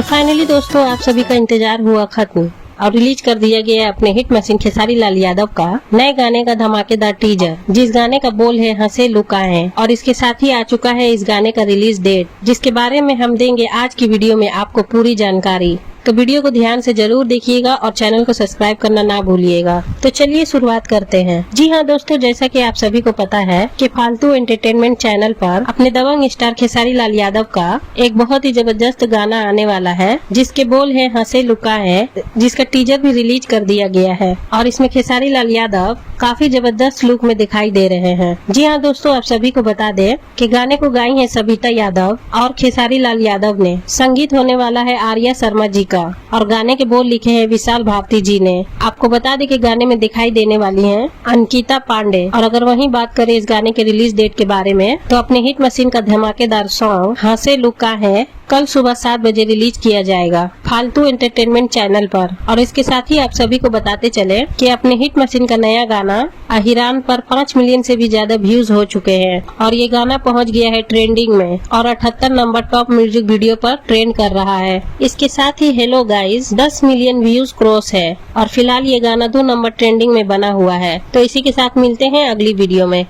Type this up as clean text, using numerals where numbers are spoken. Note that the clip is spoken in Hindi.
तो फाइनली दोस्तों आप सभी का इंतजार हुआ खत्म और रिलीज कर दिया गया अपने हिट मशीन खेसारी लाल यादव का नए गाने का धमाकेदार टीजर, जिस गाने का बोल है हंसे लुका है। और इसके साथ ही आ चुका है इस गाने का रिलीज डेट, जिसके बारे में हम देंगे आज की वीडियो में आपको पूरी जानकारी। तो वीडियो को ध्यान से जरूर देखिएगा और चैनल को सब्सक्राइब करना ना भूलिएगा। तो चलिए शुरुआत करते हैं। जी हाँ दोस्तों, जैसा कि आप सभी को पता है कि फालतू एंटरटेनमेंट चैनल पर अपने दबंग स्टार खेसारी लाल यादव का एक बहुत ही जबरदस्त गाना आने वाला है, जिसके बोल है हंसे लुका है, जिसका टीजर भी रिलीज कर दिया गया है। और इसमें खेसारी लाल यादव काफी जबरदस्त लुक में दिखाई दे रहे हैं। जी हाँ दोस्तों, आप सभी को बता दें कि गाने को गाई है सविता यादव और खेसारी लाल यादव ने। संगीत होने वाला है आर्या शर्मा जी का और गाने के बोल लिखे हैं विशाल भारती जी ने। आपको बता दें कि गाने में दिखाई देने वाली हैं अंकिता पांडे। और अगर वहीं बात करें इस गाने के रिलीज डेट के बारे में, तो अपने हिट मशीन का धमाकेदार सॉन्ग हंसे लुका है कल सुबह 7 बजे रिलीज किया जाएगा फालतू एंटरटेनमेंट चैनल पर। और इसके साथ ही आप सभी को बताते चले कि अपने हिट मशीन का नया गाना अहिरान पर 5 मिलियन से भी ज्यादा व्यूज हो चुके हैं और ये गाना पहुंच गया है ट्रेंडिंग में और 78 नंबर टॉप म्यूजिक वीडियो पर ट्रेंड कर रहा है। इसके साथ ही hello guys 10 million views cross है और फिलहाल ये गाना 2 नंबर ट्रेंडिंग में बना हुआ है। तो इसी के साथ मिलते हैं अगली वीडियो में।